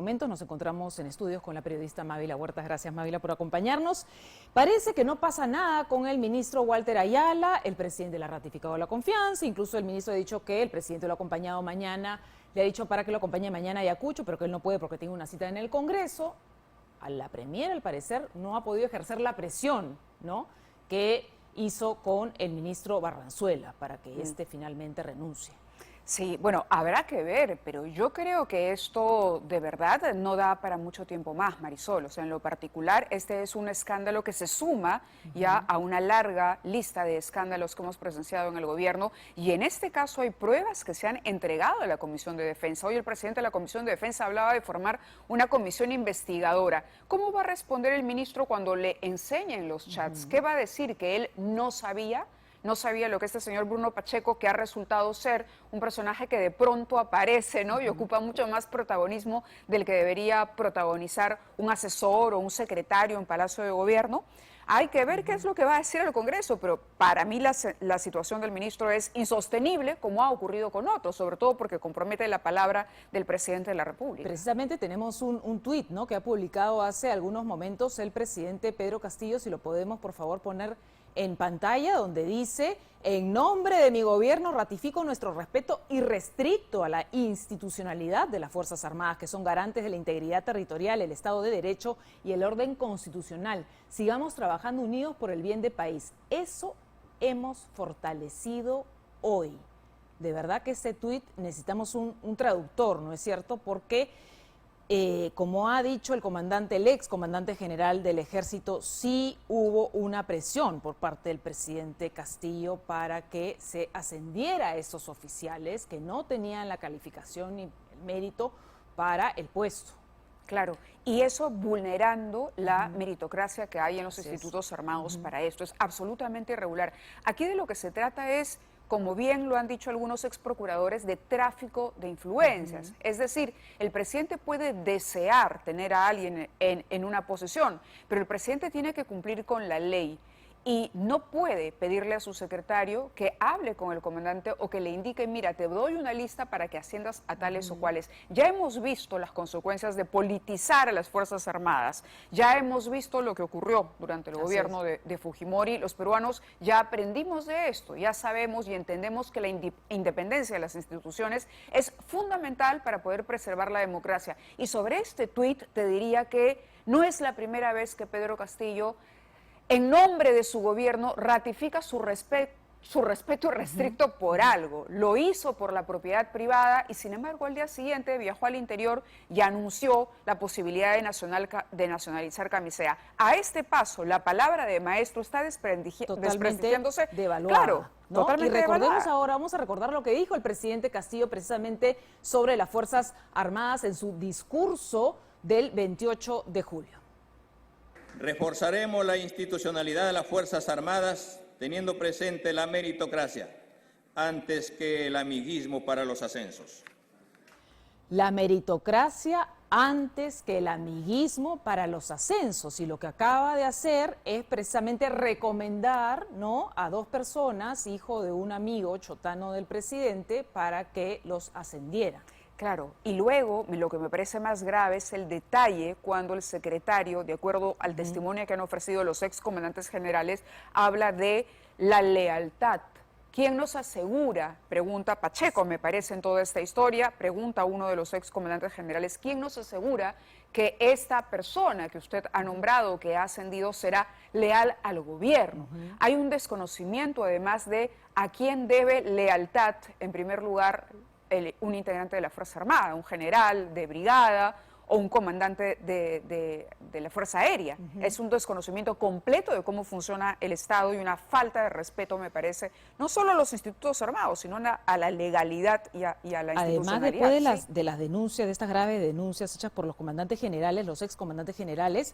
momentos nos encontramos en estudios con la periodista Mávila Huertas. Gracias, Mávila, por acompañarnos. Parece que no pasa nada con el ministro Walter Ayala. El presidente le ha ratificado la confianza. Incluso el ministro ha dicho que el presidente lo ha acompañado mañana. Le ha dicho para que lo acompañe mañana a Ayacucho, pero que él no puede porque tiene una cita en el Congreso. A la Premier, al parecer, no ha podido ejercer la presión, ¿no?, que hizo con el ministro Barranzuela para que éste finalmente renuncie. Sí, bueno, habrá que ver, pero yo creo que esto de verdad no da para mucho tiempo más, Marisol. O sea, en lo particular, este es un escándalo que se suma ya a una larga lista de escándalos que hemos presenciado en el gobierno, y en este caso hay pruebas que se han entregado a la Comisión de Defensa. Hoy el presidente de la Comisión de Defensa hablaba de formar una comisión investigadora. ¿Cómo va a responder el ministro cuando le enseñen los chats? ¿Qué va a decir? ¿Que él no sabía? No sabía lo que este señor Bruno Pacheco, que ha resultado ser un personaje que de pronto aparece, ¿no?, y ocupa mucho más protagonismo del que debería protagonizar un asesor o un secretario en Palacio de Gobierno. Hay que ver qué es lo que va a decir el Congreso, pero para mí la situación del ministro es insostenible, como ha ocurrido con otros, sobre todo porque compromete la palabra del presidente de la República. Precisamente tenemos un tuit, ¿no?, que ha publicado hace algunos momentos el presidente Pedro Castillo, si lo podemos por favor poner en pantalla, donde dice: en nombre de mi gobierno ratifico nuestro respeto irrestricto a la institucionalidad de las Fuerzas Armadas, que son garantes de la integridad territorial, el Estado de Derecho y el orden constitucional. Sigamos trabajando unidos por el bien del país. Eso hemos fortalecido hoy. De verdad que este tuit necesitamos un traductor, ¿no es cierto? Porque como ha dicho el comandante, el ex comandante general del Ejército, sí hubo una presión por parte del presidente Castillo para que se ascendiera a esos oficiales que no tenían la calificación ni el mérito para el puesto. Claro, y eso vulnerando la meritocracia que hay en los institutos armados para esto. Es absolutamente irregular. Aquí de lo que se trata es, como bien lo han dicho algunos ex procuradores, de tráfico de influencias. Es decir, el presidente puede desear tener a alguien en una posición, pero el presidente tiene que cumplir con la ley y no puede pedirle a su secretario que hable con el comandante o que le indique: mira, te doy una lista para que asciendas a tales o cuales. Ya hemos visto las consecuencias de politizar a las Fuerzas Armadas, ya hemos visto lo que ocurrió durante el gobierno de Fujimori. Los peruanos ya aprendimos de esto, ya sabemos y entendemos que la independencia de las instituciones es fundamental para poder preservar la democracia. Y sobre este tuit te diría que no es la primera vez que Pedro Castillo, en nombre de su gobierno, ratifica su respeto irrestricto por algo. Lo hizo por la propiedad privada y, sin embargo, al día siguiente viajó al interior y anunció la posibilidad de nacionalizar Camisea. A este paso, la palabra de maestro está desprestigiándose. Devaluada, claro, ¿no? totalmente y recordemos devaluada. ahora, vamos a recordar lo que dijo el presidente Castillo precisamente sobre las Fuerzas Armadas en su discurso del 28 de julio. Reforzaremos la institucionalidad de las Fuerzas Armadas teniendo presente la meritocracia antes que el amiguismo para los ascensos. La meritocracia antes que el amiguismo para los ascensos. Y lo que acaba de hacer es precisamente recomendar, ¿no?, a dos personas, hijo de un amigo chotano del presidente, para que los ascendieran. Claro, y luego lo que me parece más grave es el detalle cuando el secretario, de acuerdo al testimonio que han ofrecido los ex comandantes generales, habla de la lealtad. ¿Quién nos asegura? Pregunta Pacheco, me parece, en toda esta historia, pregunta uno de los ex comandantes generales, ¿quién nos asegura que esta persona que usted ha nombrado, que ha ascendido, será leal al gobierno? Hay un desconocimiento, además, de a quién debe lealtad, en primer lugar, un integrante de la Fuerza Armada, un general de brigada o un comandante de la Fuerza Aérea. Es un desconocimiento completo de cómo funciona el Estado y una falta de respeto, me parece, no solo a los institutos armados, sino a la legalidad y a la institucionalidad. Además, después de las denuncias, de estas graves denuncias hechas por los comandantes generales, los ex comandantes generales,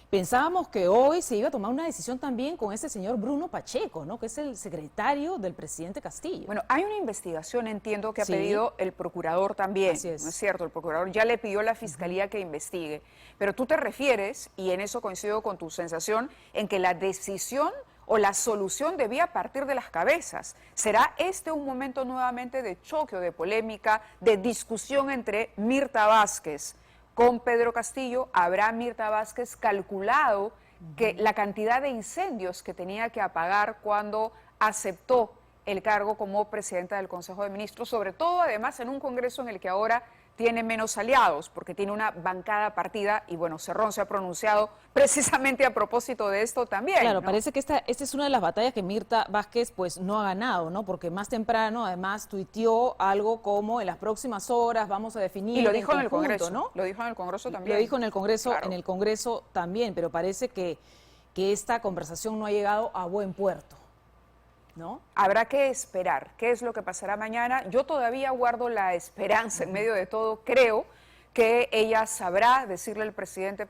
pensábamos que hoy se iba a tomar una decisión también con ese señor Bruno Pacheco, ¿no?, que es el secretario del presidente Castillo. Bueno, hay una investigación, entiendo, que ha pedido el procurador también, Así es. ¿no es cierto? El procurador ya le pidió a la Fiscalía que investigue, pero tú te refieres, y en eso coincido con tu sensación, en que la decisión o la solución debía partir de las cabezas. ¿Será este un momento nuevamente de choque o de polémica, de discusión entre Mirta Vázquez, con Pedro Castillo, habrá Mirta Vázquez calculado que la cantidad de incendios que tenía que apagar cuando aceptó el cargo como presidenta del Consejo de Ministros, sobre todo además en un Congreso en el que ahora tiene menos aliados, porque tiene una bancada partida, y bueno, Cerrón se ha pronunciado precisamente a propósito de esto también. Claro, ¿no? parece que esta es una de las batallas que Mirta Vázquez pues no ha ganado, ¿no? Porque más temprano además tuiteó algo como en las próximas horas vamos a definir. Y lo dijo en el conjunto, Congreso, ¿no? Lo dijo en el Congreso también. Lo dijo en el Congreso, claro. en el Congreso también, pero parece que esta conversación no ha llegado a buen puerto, ¿no? Habrá que esperar qué es lo que pasará mañana. Yo todavía guardo la esperanza en medio de todo. Creo que ella sabrá decirle al presidente,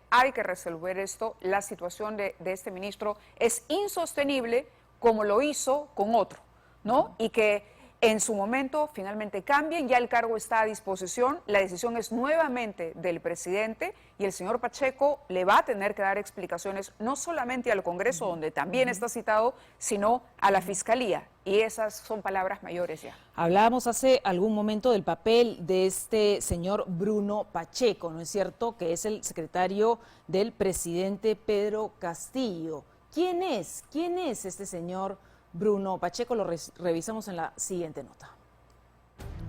hay que resolver esto. La situación de este ministro es insostenible, como lo hizo con otro, ¿no? Y que en su momento finalmente cambien, ya el cargo está a disposición, la decisión es nuevamente del presidente y el señor Pacheco le va a tener que dar explicaciones no solamente al Congreso, donde también está citado, sino a la Fiscalía. Y esas son palabras mayores ya. Hablábamos hace algún momento del papel de este señor Bruno Pacheco, ¿no es cierto?, que es el secretario del presidente Pedro Castillo. ¿Quién es? ¿Quién es este señor Bruno Pacheco? Lo revisamos en la siguiente nota.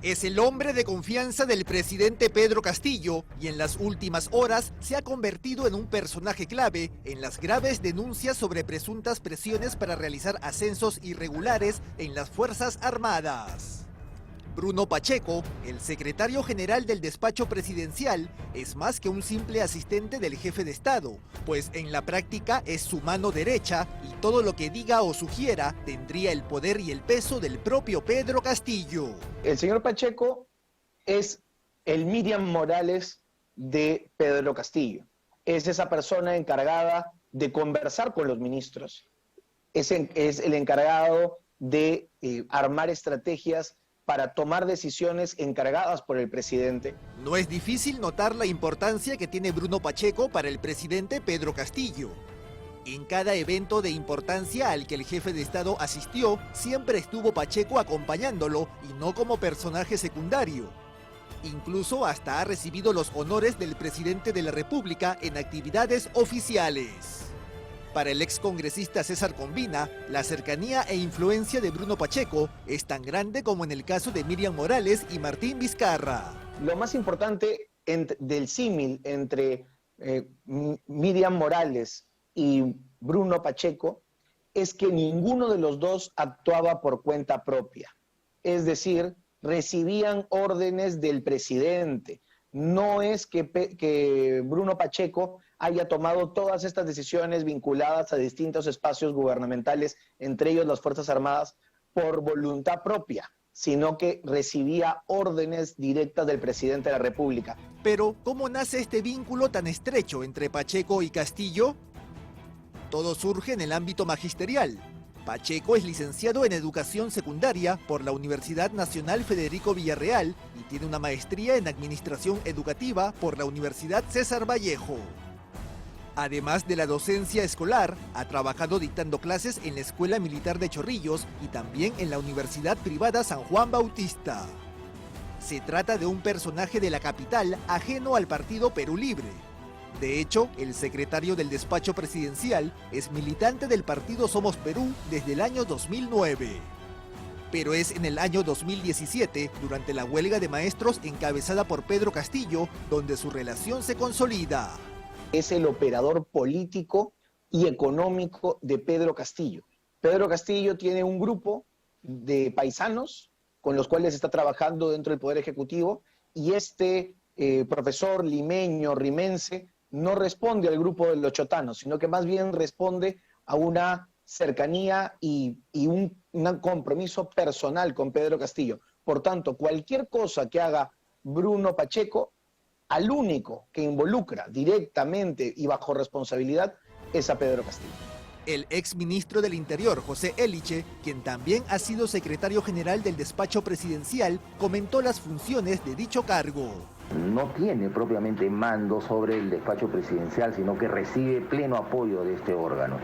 Es el hombre de confianza del presidente Pedro Castillo y en las últimas horas se ha convertido en un personaje clave en las graves denuncias sobre presuntas presiones para realizar ascensos irregulares en las Fuerzas Armadas. Bruno Pacheco, el secretario general del despacho presidencial, es más que un simple asistente del jefe de Estado, pues en la práctica es su mano derecha y todo lo que diga o sugiera tendría el poder y el peso del propio Pedro Castillo. El señor Pacheco es el Miriam Morales de Pedro Castillo. Es esa persona encargada de conversar con los ministros. Es el encargado de armar estrategias para tomar decisiones encargadas por el presidente. No es difícil notar la importancia que tiene Bruno Pacheco para el presidente Pedro Castillo. En cada evento de importancia al que el jefe de Estado asistió, siempre estuvo Pacheco acompañándolo y no como personaje secundario. Incluso hasta ha recibido los honores del presidente de la República en actividades oficiales. Para el excongresista César Combina, la cercanía e influencia de Bruno Pacheco es tan grande como en el caso de Miriam Morales y Martín Vizcarra. Lo más importante del símil entre Miriam Morales y Bruno Pacheco es que ninguno de los dos actuaba por cuenta propia. Es decir, recibían órdenes del presidente. No es que Bruno Pacheco haya tomado todas estas decisiones vinculadas a distintos espacios gubernamentales, entre ellos las Fuerzas Armadas, por voluntad propia, sino que recibía órdenes directas del presidente de la República. Pero, ¿cómo nace este vínculo tan estrecho entre Pacheco y Castillo? Todo surge en el ámbito magisterial. Pacheco es licenciado en Educación Secundaria por la Universidad Nacional Federico Villarreal y tiene una maestría en Administración Educativa por la Universidad César Vallejo. Además de la docencia escolar, ha trabajado dictando clases en la Escuela Militar de Chorrillos y también en la Universidad Privada San Juan Bautista. Se trata de un personaje de la capital ajeno al partido Perú Libre. De hecho, el secretario del despacho presidencial es militante del partido Somos Perú desde el año 2009. Pero es en el año 2017, durante la huelga de maestros encabezada por Pedro Castillo, donde su relación se consolida. Es el operador político y económico de Pedro Castillo. Pedro Castillo tiene un grupo de paisanos con los cuales está trabajando dentro del Poder Ejecutivo y este profesor limeño, rimense, no responde al grupo de los chotanos, sino que más bien responde a una cercanía y un compromiso personal con Pedro Castillo. Por tanto, cualquier cosa que haga Bruno Pacheco, al único que involucra directamente y bajo responsabilidad es a Pedro Castillo. El exministro del Interior, José Eliche, quien también ha sido secretario general del despacho presidencial, comentó las funciones de dicho cargo. No tiene propiamente mando sobre el despacho presidencial, sino que recibe pleno apoyo de este órgano.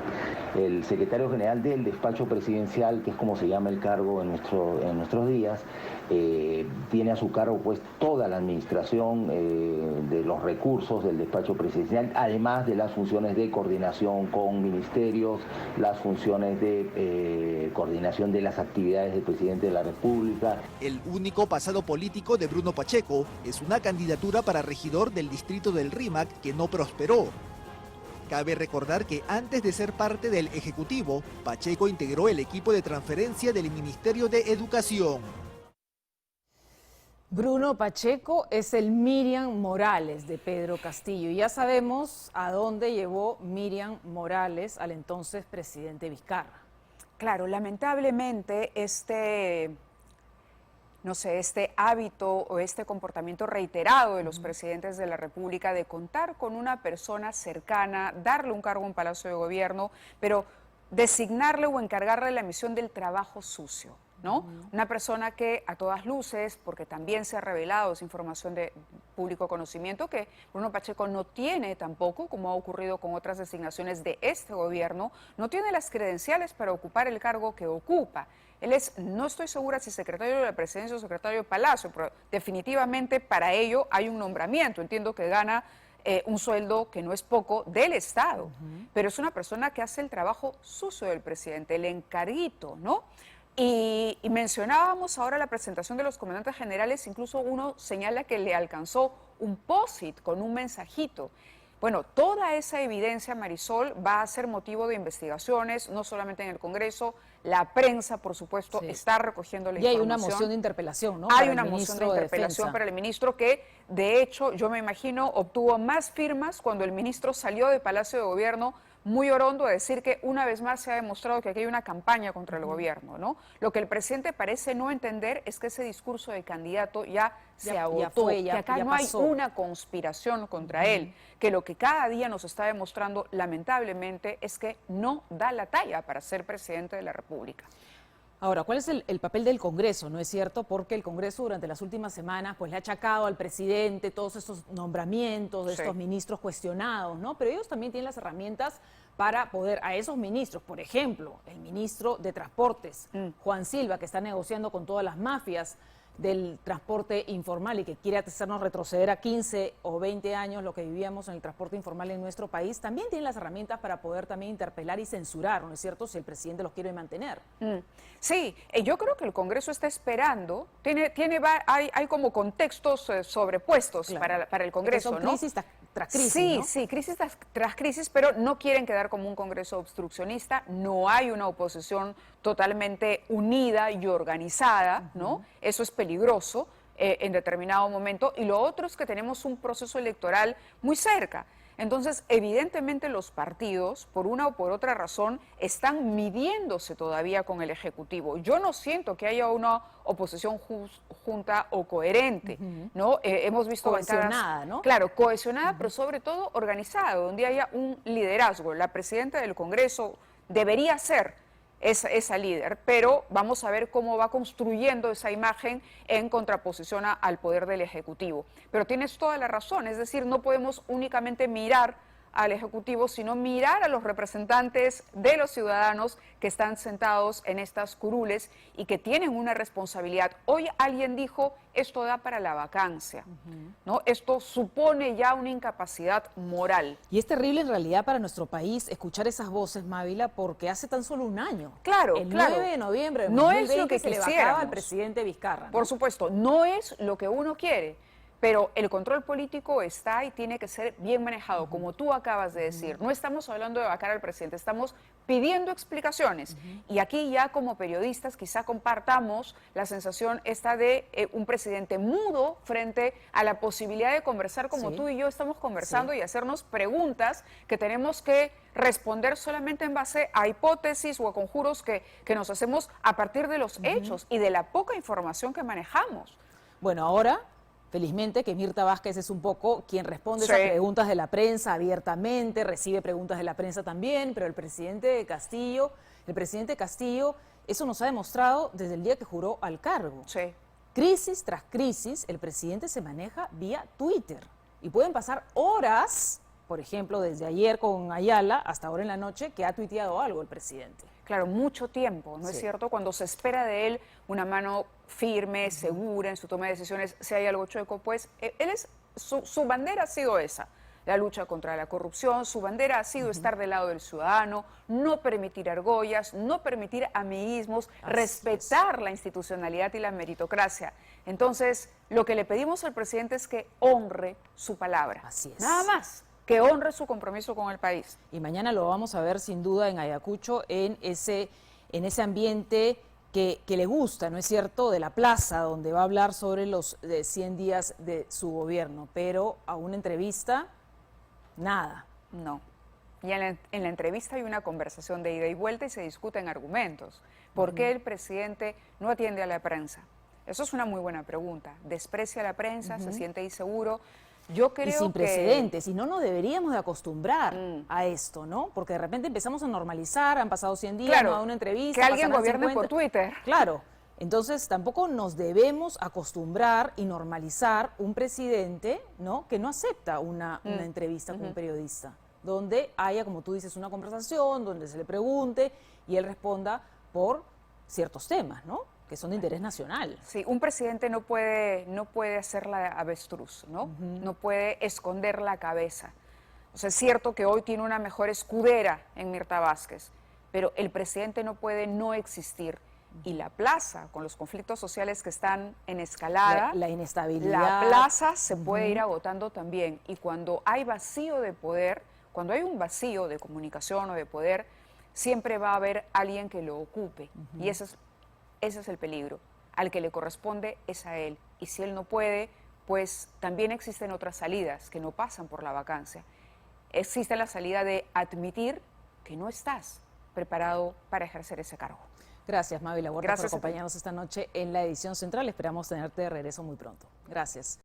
El secretario general del despacho presidencial, que es como se llama el cargo en nuestros días, tiene a su cargo pues toda la administración de los recursos del despacho presidencial, además de las funciones de coordinación con ministerios, las funciones de coordinación de las actividades del presidente de la República. El único pasado político de Bruno Pacheco es una candidatura para regidor del distrito del Rímac que no prosperó. Cabe recordar que antes de ser parte del Ejecutivo, Pacheco integró el equipo de transferencia del Ministerio de Educación. Bruno Pacheco es el Miriam Morales de Pedro Castillo. Y ya sabemos a dónde llevó Miriam Morales al entonces presidente Vizcarra. Claro, lamentablemente este hábito o este comportamiento reiterado de los presidentes de la República de contar con una persona cercana, darle un cargo en Palacio de Gobierno, pero designarle o encargarle la misión del trabajo sucio, ¿no? Una persona que a todas luces, porque también se ha revelado, es información de público conocimiento, que Bruno Pacheco no tiene tampoco, como ha ocurrido con otras designaciones de este gobierno, no tiene las credenciales para ocupar el cargo que ocupa. Él es, no estoy segura si secretario de la Presidencia o secretario de Palacio, pero definitivamente para ello hay un nombramiento. Entiendo que gana un sueldo que no es poco del Estado, pero es una persona que hace el trabajo sucio del presidente, el encarguito, ¿no? Y mencionábamos ahora la presentación de los comandantes generales, incluso uno señala que le alcanzó un post-it con un mensajito. Bueno, toda esa evidencia, Marisol, va a ser motivo de investigaciones, no solamente en el Congreso, la prensa, por supuesto, está recogiendo la información. Y hay una moción de interpelación, ¿no? Hay una moción de interpelación para el ministro que, de hecho, yo me imagino, obtuvo más firmas cuando el ministro salió de Palacio de Gobierno muy orondo a decir que una vez más se ha demostrado que aquí hay una campaña contra el gobierno, ¿no? Lo que el presidente parece no entender es que ese discurso de candidato ya se agotó, que acá no hay una conspiración contra él, que lo que cada día nos está demostrando lamentablemente es que no da la talla para ser presidente de la República. Ahora, ¿cuál es el papel del Congreso? ¿No es cierto? Porque el Congreso durante las últimas semanas pues le ha achacado al presidente todos estos nombramientos de estos ministros cuestionados, ¿no? Pero ellos también tienen las herramientas para poder a esos ministros, por ejemplo, el ministro de Transportes, Juan Silva, que está negociando con todas las mafias del transporte informal y que quiere hacernos retroceder a 15 o 20 años lo que vivíamos en el transporte informal en nuestro país, también tiene las herramientas para poder también interpelar y censurar, ¿no es cierto?, si el presidente los quiere mantener. Sí, yo creo que el Congreso está esperando, hay como contextos sobrepuestos para el Congreso, son ¿no? Crisis tras crisis, sí, ¿no? sí, crisis tras crisis, pero no quieren quedar como un Congreso obstruccionista, no hay una oposición totalmente unida y organizada, ¿no? Eso es peligroso en determinado momento, y lo otro es que tenemos un proceso electoral muy cerca. Entonces, evidentemente los partidos, por una o por otra razón, están midiéndose todavía con el Ejecutivo. Yo no siento que haya una oposición junta o coherente, ¿no? Hemos visto cohesionada, ¿no? Claro, cohesionada, pero sobre todo organizada, donde haya un liderazgo. La presidenta del Congreso debería ser esa líder, pero vamos a ver cómo va construyendo esa imagen en contraposición al poder del Ejecutivo. Pero tienes toda la razón, es decir, no podemos únicamente mirar al Ejecutivo, sino mirar a los representantes de los ciudadanos que están sentados en estas curules y que tienen una responsabilidad. Hoy alguien dijo, esto da para la vacancia, ¿no? Esto supone ya una incapacidad moral. Y es terrible en realidad para nuestro país escuchar esas voces, Mávila, porque hace tan solo un año. Claro, el 9 de noviembre de no 2020 es lo que se le quisiéramos vacaba al presidente Vizcarra, ¿no? Por supuesto, no es lo que uno quiere. Pero el control político está y tiene que ser bien manejado, como tú acabas de decir. No estamos hablando de vacar al presidente, estamos pidiendo explicaciones. Y aquí ya como periodistas quizá compartamos la sensación esta de un presidente mudo frente a la posibilidad de conversar como tú y yo estamos conversando y hacernos preguntas que tenemos que responder solamente en base a hipótesis o a conjuros que nos hacemos a partir de los hechos y de la poca información que manejamos. Bueno, ahora felizmente que Mirta Vázquez es un poco quien responde esas preguntas de la prensa abiertamente, recibe preguntas de la prensa también, pero el presidente Castillo, eso nos ha demostrado desde el día que juró al cargo. Crisis tras crisis, el presidente se maneja vía Twitter y pueden pasar horas por ejemplo, desde ayer con Ayala hasta ahora en la noche, que ha tuiteado algo el presidente. Claro, mucho tiempo, ¿no Sí. es cierto? Cuando se espera de él una mano firme, segura en su toma de decisiones, si hay algo chueco, pues su bandera ha sido esa, la lucha contra la corrupción, su bandera ha sido estar del lado del ciudadano, no permitir argollas, no permitir amiguismos, respetar la institucionalidad y la meritocracia. Entonces, lo que le pedimos al presidente es que honre su palabra. Así es. Nada más, que honre su compromiso con el país. Y mañana lo vamos a ver sin duda en Ayacucho, en ese ambiente que le gusta, ¿no es cierto?, de la plaza, donde va a hablar sobre los 100 días de su gobierno. Pero a una entrevista, nada. No. Y en la entrevista hay una conversación de ida y vuelta y se discuten argumentos. ¿Por qué el presidente no atiende a la prensa? Eso es una muy buena pregunta. ¿Desprecia a la prensa? ¿Se siente inseguro? Yo creo Y sin que... precedentes, y no nos deberíamos de acostumbrar a esto, ¿no? Porque de repente empezamos a normalizar, han pasado 100 días, Claro, no da una entrevista. que alguien pasarán gobierne 50. por Twitter. Claro, entonces tampoco nos debemos acostumbrar y normalizar un presidente, ¿no?, que no acepta una entrevista con un periodista, donde haya, como tú dices, una conversación, donde se le pregunte y él responda por ciertos temas, ¿no?, que son de interés nacional. Sí, un presidente no puede hacer la avestruz, ¿no? No puede esconder la cabeza. O sea, es cierto que hoy tiene una mejor escudera en Mirta Vázquez, pero el presidente no puede no existir. Y la plaza, con los conflictos sociales que están en escalada, La inestabilidad. la plaza se puede ir agotando también. Y cuando hay vacío de poder, cuando hay un vacío de comunicación o de poder, siempre va a haber alguien que lo ocupe. Y ese es el peligro. Al que le corresponde es a él. Y si él no puede, pues también existen otras salidas que no pasan por la vacancia. Existe la salida de admitir que no estás preparado para ejercer ese cargo. Gracias, Mávila Huerta, por Gracias a ti. acompañarnos esta noche en la edición central. Esperamos tenerte de regreso muy pronto. Gracias.